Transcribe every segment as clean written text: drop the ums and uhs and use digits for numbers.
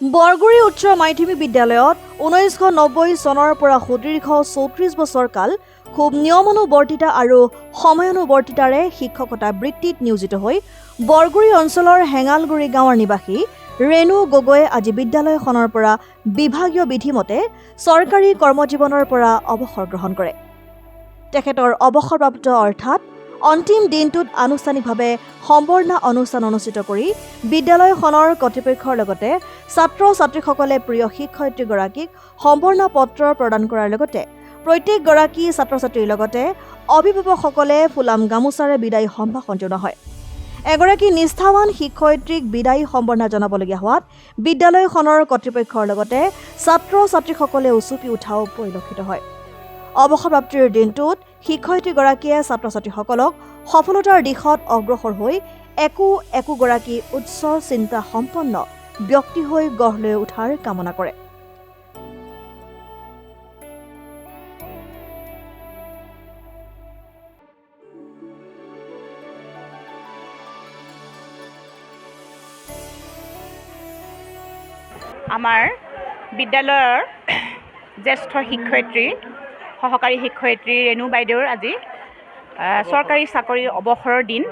বৰগুৰি উচ্চ মাধ্যমিক বিদ্যালয়ত 1990 চনৰ পৰা সুদীৰ্ঘ 34 বছৰ কাল খুব নিয়মানুবৰ্তিতা আৰু সময়ানুবৰ্তিতাৰে শিক্ষকতা বৃত্তিত নিয়োজিত হৈ বৰগুৰি অঞ্চলৰ হেঙালগুৰি গাঁৱৰ নিবাসী ৰেণু গগৈয়ে আজি বিদ্যালয়খনৰ পৰা বিভাগীয় বিধিমতে চৰকাৰী কৰ্মজীৱনৰ পৰা অৱসৰ গ্ৰহণ কৰে। তেখেতৰ অৱসৰপ্ৰাপ্ত অৰ্থাৎ অন্তিম দিনটোত আনুষ্ঠানিকভাৱে সম্বৰ্ধনা অনুষ্ঠান অনুষ্ঠিত কৰি বিদ্যালয়খনৰ কৰ্তৃপক্ষৰ লগতে ছাত্ৰ-ছাত্ৰীসকলে প্ৰিয় শিক্ষয়িত্ৰীগৰাকীক সম্বৰ্ধনা পত্ৰ প্ৰদান কৰাৰ লগতে প্ৰত্যেকগৰাকী ছাত্ৰ-ছাত্ৰীৰ লগতে অভিভাৱকসকলে ফুলাম গামোচাৰে বিদায়ী সম্ভাষণ জনোৱা হয়। এগৰাকী নিষ্ঠাৱান শিক্ষয়িত্ৰীক বিদায়ী সম্বৰ্ধনা জনাবলগীয়া হোৱাত বিদ্যালয়খনৰ কৰ্তৃপক্ষৰ লগতে ছাত্ৰ-ছাত্ৰীসকলে উচুপি উঠাও পৰিলক্ষিত হয়। অৱসৰপ্ৰাপ্তিৰ দিনটোত শিক্ষয়িত্ৰীগৰাকীয়ে ছাত্ৰ-ছাত্ৰীসকলক সফলতাৰ দিশত অগ্ৰসৰ হৈ একোগৰাকী উচ্চ চিন্তা সম্পন্ন ব্যক্তি হৈ গঢ় লৈ উঠাৰ কামনা কৰে। আমাৰ বিদ্যালয়ৰ জ্যেষ্ঠ শিক্ষয়িত্ৰী সহকাৰী শিক্ষয়িত্ৰী ৰেণু বাইদেউৰ আজি চৰকাৰী চাকৰিৰ অৱসৰৰ দিন।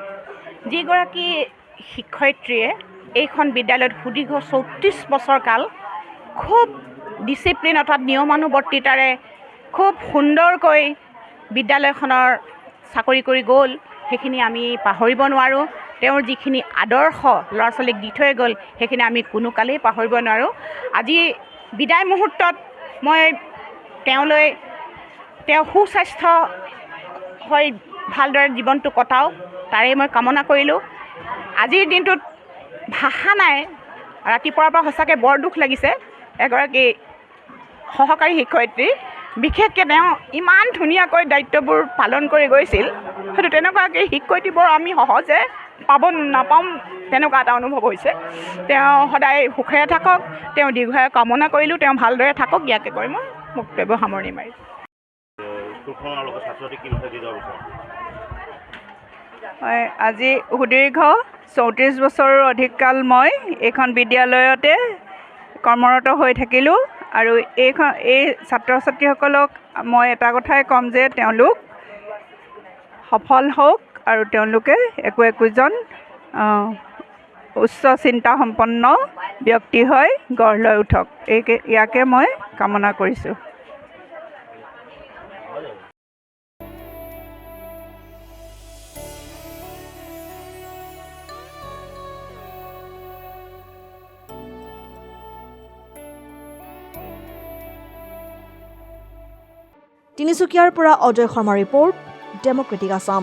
যিগৰাকী শিক্ষয়িত্ৰীয়ে এইখন বিদ্যালয়ত সুদীৰ্ঘ 34 বছৰ কাল খুব ডিচিপ্লিন অৰ্থাৎ নিয়মানুবৰ্তিতাৰে খুব সুন্দৰকৈ বিদ্যালয়খনৰ চাকৰি কৰি গ'ল, সেইখিনি আমি পাহৰিব নোৱাৰোঁ। তেওঁৰ যিখিনি আদৰ্শ ল'ৰা ছোৱালীক দি থৈ গ'ল সেইখিনি আমি কোনো কালেই পাহৰিব নোৱাৰোঁ। আজি বিদায় মুহূৰ্তত মই তেওঁ সুস্বাস্থ্য হৈ ভালদৰে জীৱনটো কটাওক তাৰেই মই কামনা কৰিলোঁ। আজিৰ দিনটোত ভাষা নাই, ৰাতিপুৱাৰ পৰা সঁচাকৈ বৰ দুখ লাগিছে। এগৰাকী সহকাৰী শিক্ষয়িত্ৰী, বিশেষকৈ তেওঁ ইমান ধুনীয়াকৈ দায়িত্ববোৰ পালন কৰি গৈছিল, হয়তো তেনেকুৱাকৈ শিক্ষয়িত্ৰীবোৰ আমি সহজে নাপাম তেনেকুৱা এটা অনুভৱ হৈছে। তেওঁ সদায় সুখেৰে থাকক, তেওঁ দীৰ্ঘায়ু কামনা কৰিলোঁ, তেওঁ ভালদৰে থাকক। ইয়াকে কৈ মই বক্তব্য সামৰণি মাৰিছোঁ। হয়, আজি সুদীৰ্ঘ 34 বছৰৰ অধিক কাল মই এইখন বিদ্যালয়তে কৰ্মৰত হৈ থাকিলোঁ আৰু এই ছাত্ৰ ছাত্ৰীসকলক মই এটা কথাই ক'ম যে তেওঁলোক সফল হওক আৰু তেওঁলোকে একোজন উচ্চ চিন্তাসম্পন্ন ব্যক্তি হৈ গঢ় লৈ উঠক, ইয়াকে মই কামনা কৰিছোঁ। তিনিচুকীয়াৰ পৰা অজয় শৰ্মা ৰিপৰ্ট, ডেম'ক্ৰেটিক আছাম।